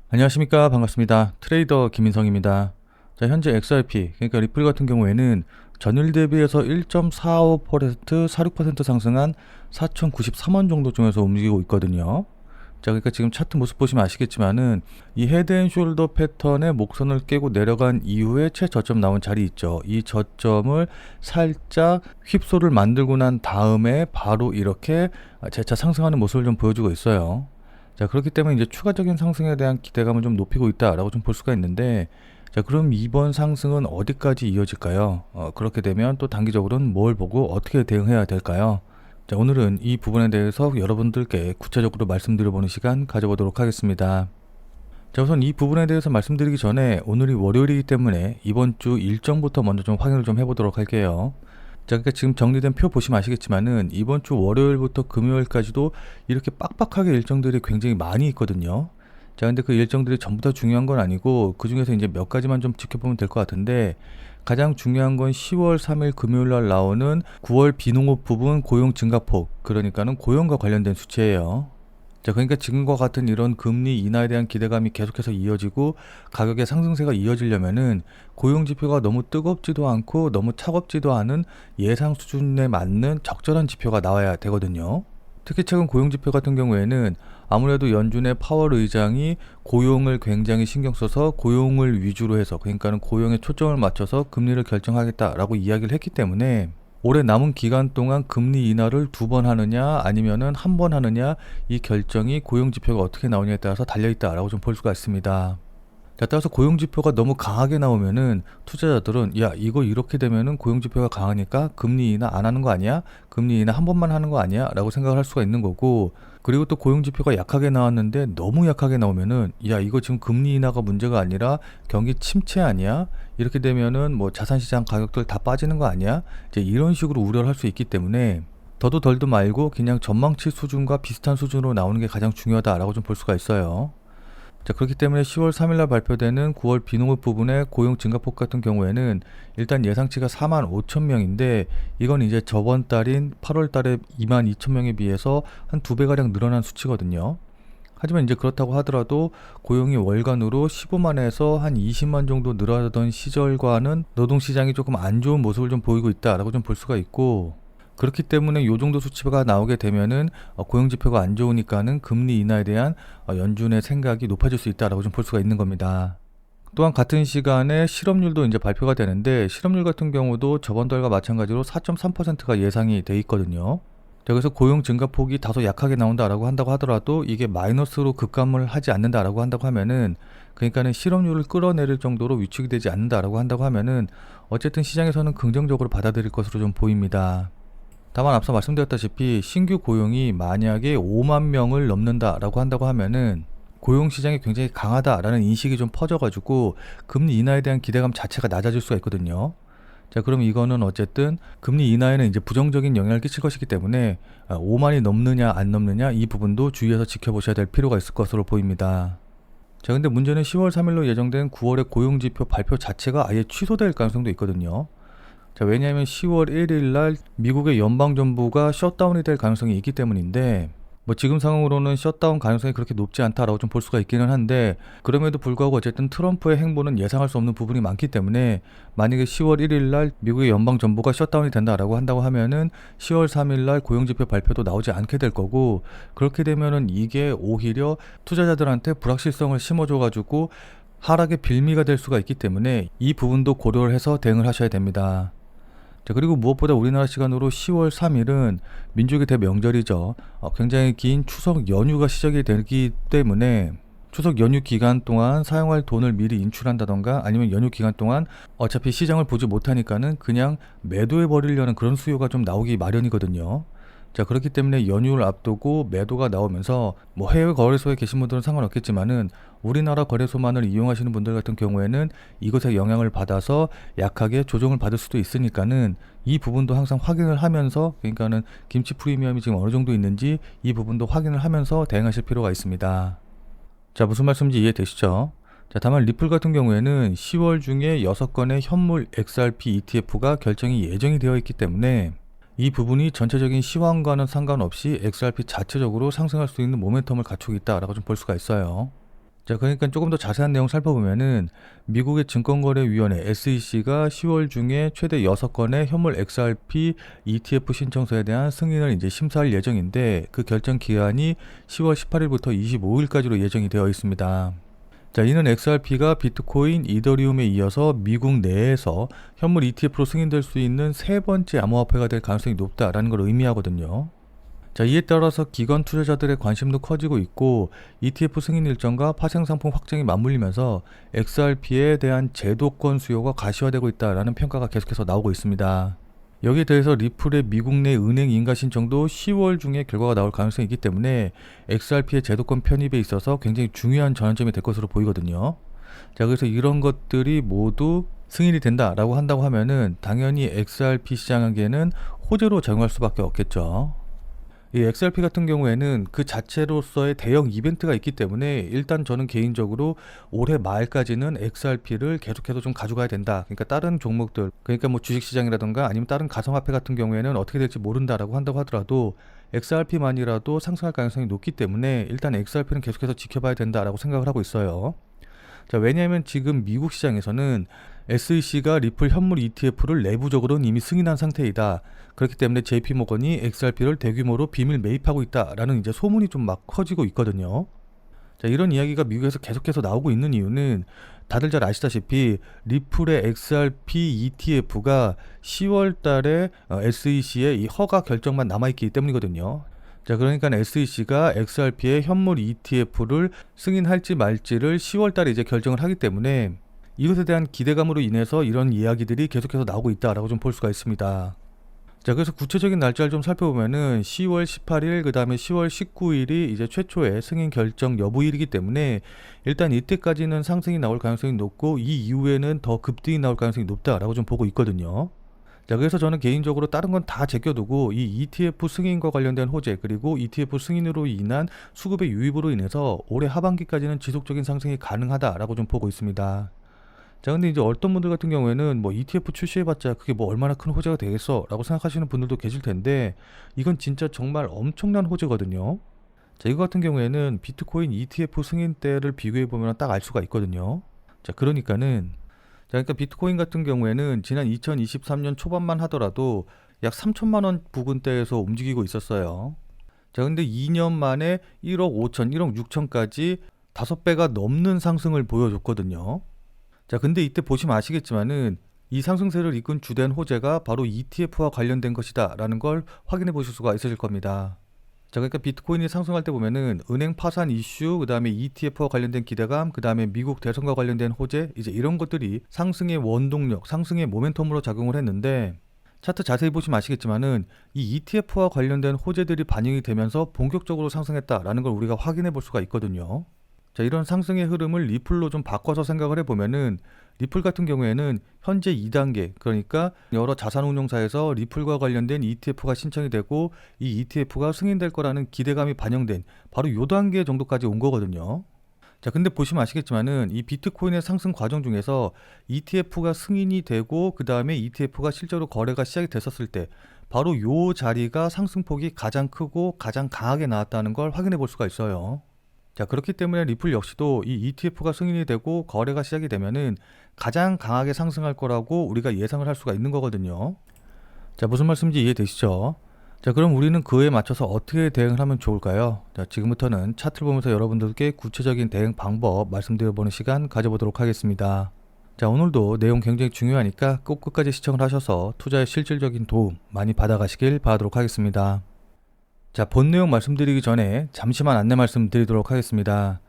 안녕하십니까. 반갑습니다. 트레이더 김인성입니다. 자, 현재 XRP, 그러니까 리플 같은 경우에는 전일 대비해서 1.45%, 46% 상승한 4,093원 정도 중에서 움직이고 있거든요. 자, 그러니까 지금 차트 모습 보시면 아시겠지만은 이 헤드앤숄더 패턴의 목선을 깨고 내려간 이후에 최저점 나온 자리 있죠. 이 저점을 살짝 휩소를 만들고 난 다음에 바로 이렇게 재차 상승하는 모습을 좀 보여주고 있어요. 자, 그렇기 때문에 이제 추가적인 상승에 대한 기대감을 좀 높이고 있다라고 좀 볼 수가 있는데, 자, 그럼 이번 상승은 어디까지 이어질까요? 그렇게 되면 또 단기적으로는 뭘 보고 어떻게 대응해야 될까요? 자, 오늘은 이 부분에 대해서 여러분들께 구체적으로 말씀드려보는 시간 가져보도록 하겠습니다. 자, 우선 이 부분에 대해서 말씀드리기 전에 오늘이 월요일이기 때문에 이번 주 일정부터 먼저 좀 확인을 좀 해보도록 할게요. 자, 그러니까 지금 정리된 표 보시면 아시겠지만은 이번 주 월요일부터 금요일까지도 이렇게 빡빡하게 일정들이 굉장히 많이 있거든요. 자, 근데 그 일정들이 전부 다 중요한 건 아니고 그 중에서 이제 몇 가지만 좀 지켜보면 될 것 같은데, 가장 중요한 건 10월 3일 금요일 날 나오는 9월 비농업 부분 고용 증가폭, 그러니까는 고용과 관련된 수치예요. 자, 그러니까 지금과 같은 이런 금리 인하에 대한 기대감이 계속해서 이어지고 가격의 상승세가 이어지려면은 고용 지표가 너무 뜨겁지도 않고 너무 차갑지도 않은 예상 수준에 맞는 적절한 지표가 나와야 되거든요. 특히 최근 고용 지표 같은 경우에는 아무래도 연준의 파월 의장이 고용을 굉장히 신경 써서 고용을 위주로 해서, 그러니까는 고용에 초점을 맞춰서 금리를 결정하겠다라고 이야기를 했기 때문에 올해 남은 기간 동안 금리 인하를 2번 하느냐 아니면은 1번 하느냐, 이 결정이 고용 지표가 어떻게 나오냐에 따라서 달려있다라고 좀 볼 수가 있습니다. 자, 따라서 고용 지표가 너무 강하게 나오면은 투자자들은 야, 이거 이렇게 되면은 고용 지표가 강하니까 금리 인하 안 하는 거 아니야? 금리 인하 1번만 하는 거 아니야? 라고 생각을 할 수가 있는 거고, 그리고 또 고용 지표가 약하게 나왔는데 너무 약하게 나오면은 야, 이거 지금 금리 인하가 문제가 아니라 경기 침체 아니야? 이렇게 되면은 뭐 자산시장 가격들 다 빠지는 거 아니야? 이제 이런 식으로 우려를 할 수 있기 때문에 더도 덜도 말고 그냥 전망치 수준과 비슷한 수준으로 나오는 게 가장 중요하다라고 좀 볼 수가 있어요. 자, 그렇기 때문에 10월 3일날 발표되는 9월 비농업 부분의 고용 증가폭 같은 경우에는 일단 예상치가 4만 5천 명인데, 이건 이제 저번 달인 8월 달에 2만 2천 명에 비해서 한 2배가량 늘어난 수치거든요. 하지만 이제 그렇다고 하더라도 고용이 월간으로 15만에서 한 20만 정도 늘어나던 시절과는 노동시장이 조금 안 좋은 모습을 좀 보이고 있다라고 좀 볼 수가 있고, 그렇기 때문에 요 정도 수치가 나오게 되면은 고용 지표가 안 좋으니까는 금리 인하에 대한 연준의 생각이 높아질 수 있다라고 좀 볼 수가 있는 겁니다. 또한 같은 시간에 실업률도 이제 발표가 되는데, 실업률 같은 경우도 저번 달과 마찬가지로 4.3%가 예상이 돼 있거든요. 자, 그래서 고용 증가폭이 다소 약하게 나온다라고 한다고 하더라도 이게 마이너스로 급감을 하지 않는다라고 한다고 하면은, 그러니까는 실업률을 끌어내릴 정도로 위축이 되지 않는다라고 한다고 하면은 어쨌든 시장에서는 긍정적으로 받아들일 것으로 좀 보입니다. 다만 앞서 말씀드렸다시피 신규 고용이 만약에 5만 명을 넘는다라고 한다고 하면은 고용 시장이 굉장히 강하다라는 인식이 좀 퍼져가지고 금리 인하에 대한 기대감 자체가 낮아질 수가 있거든요. 자, 그럼 이거는 어쨌든 금리 인하에는 이제 부정적인 영향을 끼칠 것이기 때문에 5만이 넘느냐 안 넘느냐, 이 부분도 주의해서 지켜보셔야 될 필요가 있을 것으로 보입니다. 자, 근데 문제는 10월 3일로 예정된 9월의 고용지표 발표 자체가 아예 취소될 가능성도 있거든요. 자, 왜냐하면 10월 1일 날 미국의 연방정부가 셧다운이 될 가능성이 있기 때문인데, 뭐 지금 상황으로는 셧다운 가능성이 그렇게 높지 않다라고 좀 볼 수가 있기는 한데, 그럼에도 불구하고 어쨌든 트럼프의 행보는 예상할 수 없는 부분이 많기 때문에 만약에 10월 1일 날 미국의 연방정부가 셧다운이 된다라고 한다고 하면은 10월 3일 날 고용지표 발표도 나오지 않게 될 거고, 그렇게 되면은 이게 오히려 투자자들한테 불확실성을 심어줘가지고 하락의 빌미가 될 수가 있기 때문에 이 부분도 고려를 해서 대응을 하셔야 됩니다. 자, 그리고 무엇보다 우리나라 시간으로 10월 3일은 민족의 대명절이죠. 굉장히 긴 추석 연휴가 시작이 되기 때문에 추석 연휴 기간 동안 사용할 돈을 미리 인출한다던가, 아니면 연휴 기간 동안 어차피 시장을 보지 못하니까는 그냥 매도해 버리려는 그런 수요가 좀 나오기 마련이거든요. 자, 그렇기 때문에 연휴를 앞두고 매도가 나오면서 뭐 해외 거래소에 계신 분들은 상관없겠지만은 우리나라 거래소만을 이용하시는 분들 같은 경우에는 이것에 영향을 받아서 약하게 조정을 받을 수도 있으니까는 이 부분도 항상 확인을 하면서, 그러니까는 김치 프리미엄이 지금 어느 정도 있는지 이 부분도 확인을 하면서 대응하실 필요가 있습니다. 자, 무슨 말씀인지 이해되시죠? 자, 다만 리플 같은 경우에는 10월 중에 6건의 현물 XRP ETF가 결정이 예정이 되어 있기 때문에 이 부분이 전체적인 시황과는 상관없이 XRP 자체적으로 상승할 수 있는 모멘텀을 갖추고 있다라고 좀 볼 수가 있어요. 자, 그러니까 조금 더 자세한 내용 살펴보면은 미국의 증권거래위원회 SEC가 10월 중에 최대 6건의 현물 XRP ETF 신청서에 대한 승인을 이제 심사할 예정인데 그 결정 기한이 10월 18일부터 25일까지로 예정이 되어 있습니다. 자, 이는 XRP가 비트코인, 이더리움에 이어서 미국 내에서 현물 ETF로 승인될 수 있는 세 번째 암호화폐가 될 가능성이 높다라는 걸 의미하거든요. 자, 이에 따라서 기관 투자자들의 관심도 커지고 있고 ETF 승인 일정과 파생 상품 확정이 맞물리면서 XRP에 대한 제도권 수요가 가시화되고 있다라는 평가가 계속해서 나오고 있습니다. 여기에 대해서 리플의 미국 내 은행 인가 신청도 10월 중에 결과가 나올 가능성이 있기 때문에 XRP의 제도권 편입에 있어서 굉장히 중요한 전환점이 될 것으로 보이거든요. 자, 그래서 이런 것들이 모두 승인이 된다라고 한다고 하면은 당연히 XRP 시장에게는 호재로 작용할 수밖에 없겠죠. 이 XRP 같은 경우에는 그 자체로서의 대형 이벤트가 있기 때문에 일단 저는 개인적으로 올해 말까지는 XRP를 계속해서 좀 가져가야 된다. 그러니까 다른 종목들, 그러니까 뭐 주식시장이라던가 아니면 다른 가상화폐 같은 경우에는 어떻게 될지 모른다라고 한다고 하더라도 XRP만이라도 상승할 가능성이 높기 때문에 일단 XRP는 계속해서 지켜봐야 된다라고 생각을 하고 있어요. 자, 왜냐하면 지금 미국 시장에서는 SEC가 리플 현물 ETF를 내부적으로는 이미 승인한 상태이다. 그렇기 때문에 JP모건이 XRP를 대규모로 비밀 매입하고 있다라는 이제 소문이 좀 막 커지고 있거든요. 자, 이런 이야기가 미국에서 계속해서 나오고 있는 이유는 다들 잘 아시다시피 리플의 XRP ETF가 10월 달에 SEC의 이 허가 결정만 남아있기 때문이거든요. 자, 그러니까 SEC가 XRP의 현물 ETF를 승인할지 말지를 10월 달에 이제 결정을 하기 때문에 이것에 대한 기대감으로 인해서 이런 이야기들이 계속해서 나오고 있다라고 좀 볼 수가 있습니다. 자, 그래서 구체적인 날짜를 좀 살펴보면은 10월 18일, 그 다음에 10월 19일이 이제 최초의 승인 결정 여부일이기 때문에 일단 이때까지는 상승이 나올 가능성이 높고 이 이후에는 더 급등이 나올 가능성이 높다라고 좀 보고 있거든요. 자, 그래서 저는 개인적으로 다른 건 다 제껴두고 이 ETF 승인과 관련된 호재 그리고 ETF 승인으로 인한 수급의 유입으로 인해서 올해 하반기까지는 지속적인 상승이 가능하다라고 좀 보고 있습니다. 자, 근데 이제 어떤 분들 같은 경우에는 뭐 ETF 출시해봤자 그게 뭐 얼마나 큰 호재가 되겠어 라고 생각하시는 분들도 계실 텐데 이건 진짜 정말 엄청난 호재거든요. 자, 이거 같은 경우에는 비트코인 ETF 승인 때를 비교해보면 딱 알 수가 있거든요. 자, 그러니까 비트코인 같은 경우에는 지난 2023년 초반만 하더라도 약 3천만 원 부근대에서 움직이고 있었어요. 자, 근데 2년 만에 1억 5천, 1억 6천까지 5배가 넘는 상승을 보여줬거든요. 자, 근데 이때 보시면 아시겠지만은 이 상승세를 이끈 주된 호재가 바로 ETF와 관련된 것이다 라는 걸 확인해 보실 수가 있으실 겁니다. 자, 그러니까 비트코인이 상승할 때 보면은 은행 파산 이슈, 그 다음에 ETF와 관련된 기대감, 그 다음에 미국 대선과 관련된 호재, 이제 이런 것들이 상승의 원동력, 상승의 모멘텀으로 작용을 했는데 차트 자세히 보시면 아시겠지만은 이 ETF와 관련된 호재들이 반영이 되면서 본격적으로 상승했다라는 걸 우리가 확인해 볼 수가 있거든요. 자, 이런 상승의 흐름을 리플로 좀 바꿔서 생각을 해보면은 리플 같은 경우에는 현재 2단계, 그러니까 여러 자산운용사에서 리플과 관련된 ETF가 신청이 되고 이 ETF가 승인될 거라는 기대감이 반영된 바로 요 단계 정도까지 온 거거든요. 자, 근데 보시면 아시겠지만은 이 비트코인의 상승 과정 중에서 ETF가 승인이 되고 그 다음에 ETF가 실제로 거래가 시작이 됐었을 때 바로 요 자리가 상승폭이 가장 크고 가장 강하게 나왔다는 걸 확인해 볼 수가 있어요. 자, 그렇기 때문에 리플 역시도 이 ETF가 승인이 되고 거래가 시작이 되면은 가장 강하게 상승할 거라고 우리가 예상을 할 수가 있는 거거든요. 자, 무슨 말씀인지 이해되시죠? 자, 그럼 우리는 그에 맞춰서 어떻게 대응을 하면 좋을까요? 자, 지금부터는 차트를 보면서 여러분들께 구체적인 대응 방법 말씀드려보는 시간 가져보도록 하겠습니다. 자, 오늘도 내용 굉장히 중요하니까 꼭 끝까지 시청을 하셔서 투자에 실질적인 도움 많이 받아가시길 바라도록 하겠습니다. 자, 본 내용 말씀드리기 전에 잠시만 안내 말씀드리도록 하겠습니다.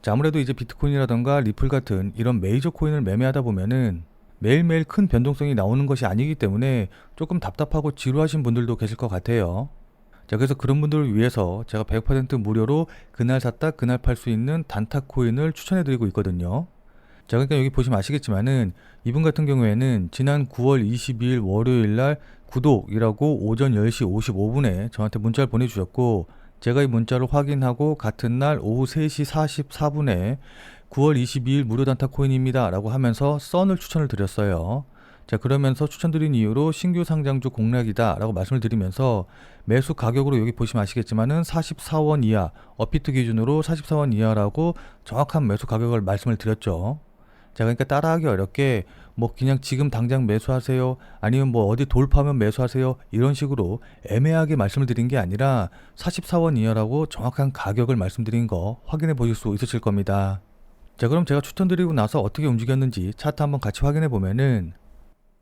자, 아무래도 이제 비트코인이라던가 리플 같은 이런 메이저 코인을 매매하다 보면은 매일매일 큰 변동성이 나오는 것이 아니기 때문에 조금 답답하고 지루하신 분들도 계실 것 같아요. 자, 그래서 그런 분들을 위해서 제가 100% 무료로 그날 샀다 그날 팔 수 있는 단타 코인을 추천해 드리고 있거든요. 자, 그러니까 여기 보시면 아시겠지만은 이분 같은 경우에는 지난 9월 22일 월요일 날 구독이라고 오전 10시 55분에 저한테 문자를 보내주셨고 제가 이 문자를 확인하고 같은 날 오후 3시 44분에 9월 22일 무료 단타 코인입니다 라고 하면서 썬을 추천을 드렸어요. 자, 그러면서 추천드린 이유로 신규 상장주 공략이다 라고 말씀을 드리면서 매수 가격으로 여기 보시면 아시겠지만은 44원 이하, 업비트 기준으로 44원 이하라고 정확한 매수 가격을 말씀을 드렸죠. 자, 그러니까 따라하기 어렵게 뭐 그냥 지금 당장 매수하세요, 아니면 뭐 어디 돌파하면 매수하세요, 이런 식으로 애매하게 말씀을 드린 게 아니라 44원 이하라고 정확한 가격을 말씀드린 거 확인해 보실 수 있으실 겁니다. 자, 그럼 제가 추천드리고 나서 어떻게 움직였는지 차트 한번 같이 확인해 보면은,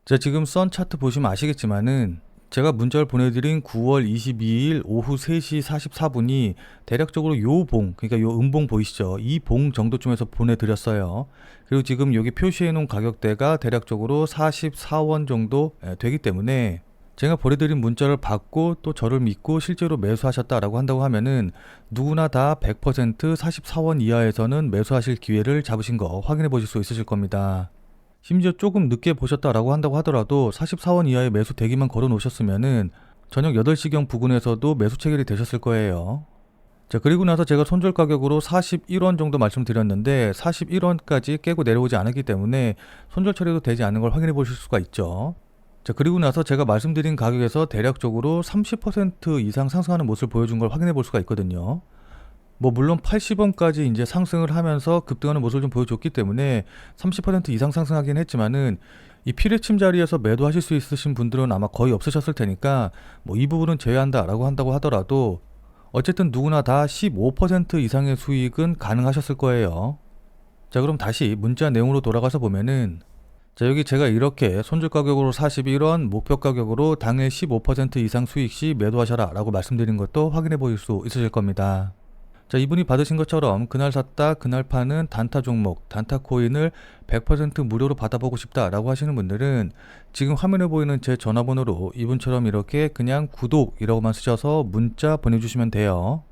자, 지금 선 차트 보시면 아시겠지만은 제가 문자를 보내드린 9월 22일 오후 3시 44분이 대략적으로 요 봉, 그러니까 요 음봉 보이시죠? 이 봉 정도쯤에서 보내드렸어요. 그리고 지금 여기 표시해 놓은 가격대가 대략적으로 44원 정도 되기 때문에 제가 보내드린 문자를 받고 또 저를 믿고 실제로 매수하셨다라고 한다고 하면은 누구나 다 100% 44원 이하에서는 매수하실 기회를 잡으신 거 확인해 보실 수 있으실 겁니다. 심지어 조금 늦게 보셨다라고 한다고 하더라도 44원 이하의 매수 대기만 걸어 놓으셨으면은 저녁 8시경 부근에서도 매수 체결이 되셨을 거예요. 자, 그리고 나서 제가 손절 가격으로 41원 정도 말씀드렸는데 41원까지 깨고 내려오지 않았기 때문에 손절 처리도 되지 않는 걸 확인해 보실 수가 있죠. 자, 그리고 나서 제가 말씀드린 가격에서 대략적으로 30% 이상 상승하는 모습을 보여준 걸 확인해 볼 수가 있거든요. 뭐 물론 80원까지 이제 상승을 하면서 급등하는 모습을 좀 보여줬기 때문에 30% 이상 상승하긴 했지만은 이 피레침 자리에서 매도하실 수 있으신 분들은 아마 거의 없으셨을 테니까 뭐 이 부분은 제외한다라고 한다고 하더라도 어쨌든 누구나 다 15% 이상의 수익은 가능하셨을 거예요. 자, 그럼 다시 문자 내용으로 돌아가서 보면은, 자, 여기 제가 이렇게 손절 가격으로 41원, 목표 가격으로 당일 15% 이상 수익 시 매도하셔라 라고 말씀드린 것도 확인해 보실 수 있으실 겁니다. 자, 이분이 받으신 것처럼 그날 샀다 그날 파는 단타 종목, 단타 코인을 100% 무료로 받아보고 싶다 라고 하시는 분들은 지금 화면에 보이는 제 전화번호로 이분처럼 이렇게 그냥 구독이라고만 쓰셔서 문자 보내주시면 돼요.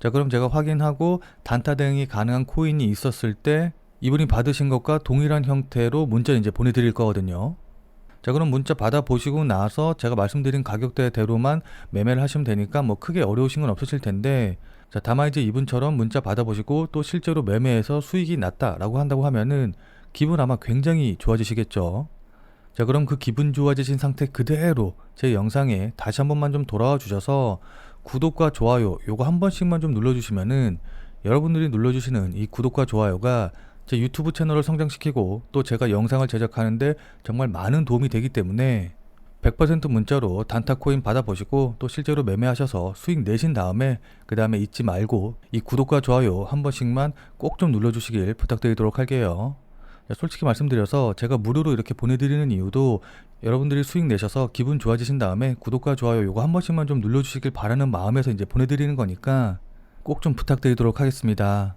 자, 그럼 제가 확인하고 단타 대응이 가능한 코인이 있었을 때 이분이 받으신 것과 동일한 형태로 문자 이제 보내드릴 거거든요. 자, 그럼 문자 받아보시고 나서 제가 말씀드린 가격대대로만 매매를 하시면 되니까 뭐 크게 어려우신 건 없으실 텐데, 자, 다만 이제 이분처럼 문자 받아보시고 또 실제로 매매해서 수익이 났다라고 한다고 하면은 기분 아마 굉장히 좋아지시겠죠. 자, 그럼 그 기분 좋아지신 상태 그대로 제 영상에 다시 한 번만 좀 돌아와 주셔서 구독과 좋아요 요거 한 번씩만 좀 눌러주시면은 여러분들이 눌러주시는 이 구독과 좋아요가 제 유튜브 채널을 성장시키고 또 제가 영상을 제작하는데 정말 많은 도움이 되기 때문에 100% 문자로 단타 코인 받아보시고 또 실제로 매매하셔서 수익 내신 다음에 그 다음에 잊지 말고 이 구독과 좋아요 한 번씩만 꼭 좀 눌러주시길 부탁드리도록 할게요. 솔직히 말씀드려서 제가 무료로 이렇게 보내드리는 이유도 여러분들이 수익 내셔서 기분 좋아지신 다음에 구독과 좋아요 요거 한 번씩만 좀 눌러주시길 바라는 마음에서 이제 보내드리는 거니까 꼭 좀 부탁드리도록 하겠습니다.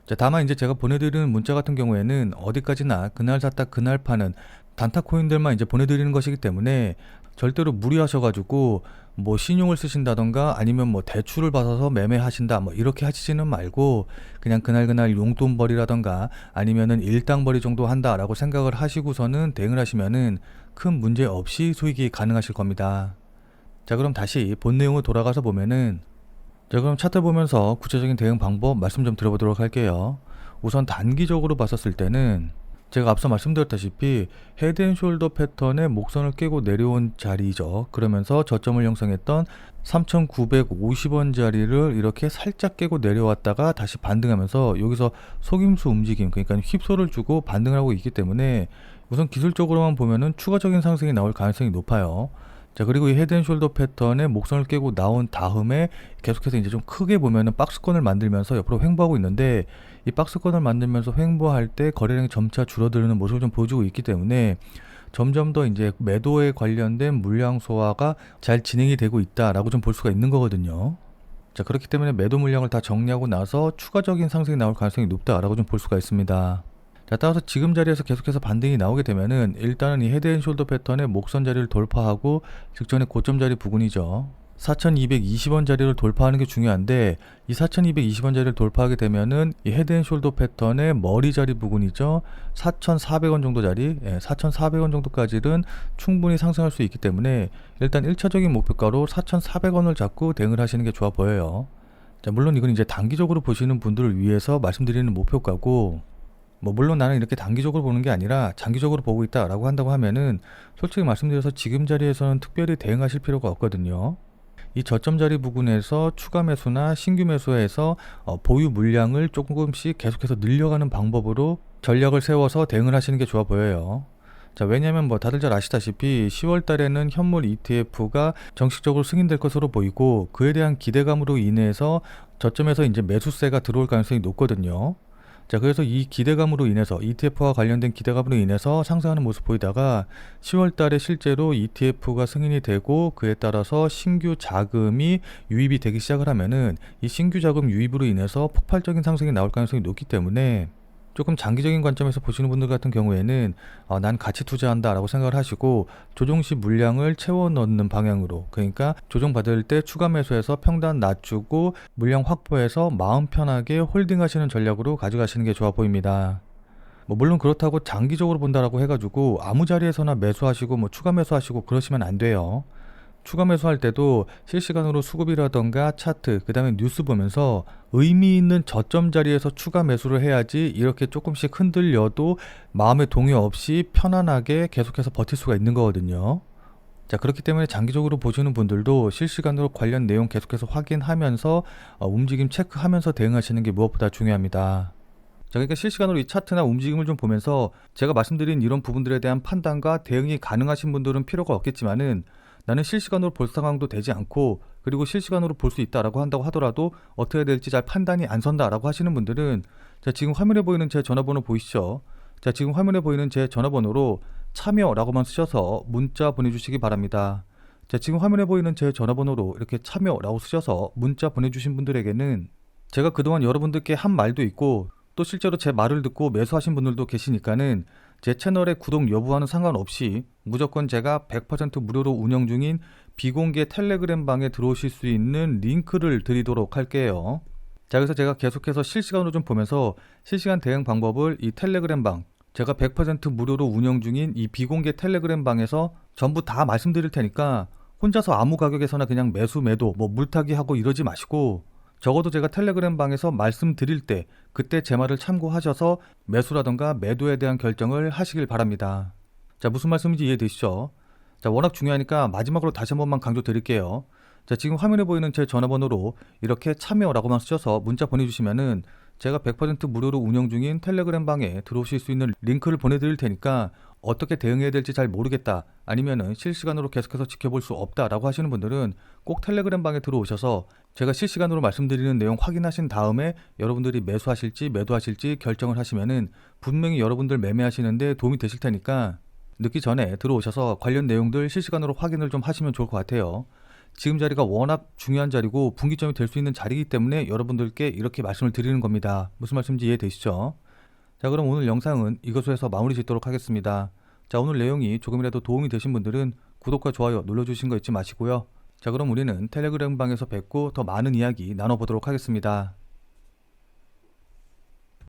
자, 다만 이제 제가 보내드리는 문자 같은 경우에는 어디까지나 그날 샀다 그날 파는 단타 코인들만 이제 보내드리는 것이기 때문에 절대로 무리하셔가지고 뭐 신용을 쓰신다던가 아니면 뭐 대출을 받아서 매매하신다 뭐 이렇게 하시지는 말고 그냥 그날 용돈벌이라던가 아니면은 일당벌이 정도 한다라고 생각을 하시고서는 대응을 하시면은 큰 문제 없이 수익이 가능하실 겁니다. 자, 그럼 다시 본 내용으로 돌아가서 보면은, 자, 그럼 차트 보면서 구체적인 대응 방법 말씀 좀 드려보도록 할게요. 우선 단기적으로 봤었을 때는 제가 앞서 말씀드렸다시피 헤드앤숄더 패턴의 목선을 깨고 내려온 자리죠. 그러면서 저점을 형성했던 3,950원 자리를 이렇게 살짝 깨고 내려왔다가 다시 반등하면서 여기서 속임수 움직임, 그러니까 휩소를 주고 반등을 하고 있기 때문에 우선 기술적으로만 보면은 추가적인 상승이 나올 가능성이 높아요. 자, 그리고 이 헤드앤숄더 패턴의 목선을 깨고 나온 다음에 계속해서 이제 좀 크게 보면은 박스권을 만들면서 옆으로 횡보하고 있는데, 이 박스권을 만들면서 횡보할 때 거래량이 점차 줄어드는 모습을 좀 보여주고 있기 때문에 점점 더 이제 매도에 관련된 물량 소화가 잘 진행이 되고 있다라고 좀 볼 수가 있는 거거든요. 자, 그렇기 때문에 매도 물량을 다 정리하고 나서 추가적인 상승이 나올 가능성이 높다라고 좀 볼 수가 있습니다. 자, 따라서 지금 자리에서 계속해서 반등이 나오게 되면은 일단은 이 헤드앤숄더 패턴의 목선 자리를 돌파하고 직전의 고점 자리 부근이죠. 4,220원 자리를 돌파하는 게 중요한데, 이 4,220원 자리를 돌파하게 되면은 이 헤드앤숄더 패턴의 머리 자리 부근이죠. 4,400원 정도 자리, 4,400원 정도까지는 충분히 상승할 수 있기 때문에 일단 1차적인 목표가로 4,400원을 잡고 대응을 하시는 게 좋아 보여요. 자, 물론 이건 이제 단기적으로 보시는 분들을 위해서 말씀드리는 목표가고, 뭐 물론 나는 이렇게 단기적으로 보는 게 아니라 장기적으로 보고 있다라고 한다고 하면은 솔직히 말씀드려서 지금 자리에서는 특별히 대응하실 필요가 없거든요. 이 저점 자리 부근에서 추가 매수나 신규 매수해서 보유 물량을 조금씩 계속해서 늘려가는 방법으로 전략을 세워서 대응을 하시는 게 좋아 보여요. 자, 왜냐면 뭐 다들 잘 아시다시피 10월 달에는 현물 ETF가 정식적으로 승인될 것으로 보이고 그에 대한 기대감으로 인해서 저점에서 이제 매수세가 들어올 가능성이 높거든요. 자, 그래서 이 기대감으로 인해서 ETF와 관련된 기대감으로 인해서 상승하는 모습 보이다가 10월 달에 실제로 ETF가 승인이 되고 그에 따라서 신규 자금이 유입이 되기 시작을 하면은 이 신규 자금 유입으로 인해서 폭발적인 상승이 나올 가능성이 높기 때문에 조금 장기적인 관점에서 보시는 분들 같은 경우에는 난 가치 투자한다 라고 생각을 하시고 조정시 물량을 채워 넣는 방향으로, 그러니까 조정받을 때 추가 매수해서 평단 낮추고 물량 확보해서 마음 편하게 홀딩 하시는 전략으로 가져가시는 게 좋아 보입니다. 뭐 물론 그렇다고 장기적으로 본다라고 해가지고 아무 자리에서나 매수하시고 뭐 추가 매수하시고 그러시면 안 돼요. 추가 매수할 때도 실시간으로 수급이라던가 차트, 그 다음에 뉴스 보면서 의미 있는 저점 자리에서 추가 매수를 해야지 이렇게 조금씩 흔들려도 마음의 동요 없이 편안하게 계속해서 버틸 수가 있는 거거든요. 자, 그렇기 때문에 장기적으로 보시는 분들도 실시간으로 관련 내용 계속해서 확인하면서 움직임 체크하면서 대응하시는 게 무엇보다 중요합니다. 자, 그러니까 실시간으로 이 차트나 움직임을 좀 보면서 제가 말씀드린 이런 부분들에 대한 판단과 대응이 가능하신 분들은 필요가 없겠지만은 나는 실시간으로 볼 상황도 되지 않고 그리고 실시간으로 볼 수 있다라고 한다고 하더라도 어떻게 해야 될지 잘 판단이 안 선다라고 하시는 분들은 자, 지금 화면에 보이는 제 전화번호 보이시죠? 자, 지금 화면에 보이는 제 전화번호로 참여라고만 쓰셔서 문자 보내주시기 바랍니다. 자, 지금 화면에 보이는 제 전화번호로 이렇게 참여라고 쓰셔서 문자 보내주신 분들에게는 제가 그동안 여러분들께 한 말도 있고 또 실제로 제 말을 듣고 매수하신 분들도 계시니까는 제 채널의 구독 여부와는 상관없이 무조건 제가 100% 무료로 운영 중인 비공개 텔레그램 방에 들어오실 수 있는 링크를 드리도록 할게요. 자, 그래서 제가 계속해서 실시간으로 좀 보면서 실시간 대응 방법을 이 텔레그램 방, 제가 100% 무료로 운영 중인 이 비공개 텔레그램 방에서 전부 다 말씀드릴 테니까 혼자서 아무 가격에서나 그냥 매수 매도 뭐 물타기 하고 이러지 마시고 적어도 제가 텔레그램 방에서 말씀드릴 때 그때 제 말을 참고하셔서 매수라던가 매도에 대한 결정을 하시길 바랍니다. 자, 무슨 말씀인지 이해되시죠? 자, 워낙 중요하니까 마지막으로 다시 한 번만 강조 드릴게요. 자, 지금 화면에 보이는 제 전화번호로 이렇게 참여라고만 쓰셔서 문자 보내주시면은 제가 100% 무료로 운영 중인 텔레그램 방에 들어오실 수 있는 링크를 보내드릴 테니까 어떻게 대응해야 될지 잘 모르겠다, 아니면은 실시간으로 계속해서 지켜볼 수 없다라고 하시는 분들은 꼭 텔레그램 방에 들어오셔서 제가 실시간으로 말씀드리는 내용 확인하신 다음에 여러분들이 매수하실지 매도하실지 결정을 하시면은 분명히 여러분들 매매하시는데 도움이 되실 테니까 늦기 전에 들어오셔서 관련 내용들 실시간으로 확인을 좀 하시면 좋을 것 같아요. 지금 자리가 워낙 중요한 자리고 분기점이 될 수 있는 자리이기 때문에 여러분들께 이렇게 말씀을 드리는 겁니다. 무슨 말씀인지 이해되시죠? 자, 그럼 오늘 영상은 이것으로 해서 마무리 짓도록 하겠습니다. 자, 오늘 내용이 조금이라도 도움이 되신 분들은 구독과 좋아요 눌러주신 거 잊지 마시고요. 자, 그럼 우리는 텔레그램 방에서 뵙고 더 많은 이야기 나눠보도록 하겠습니다.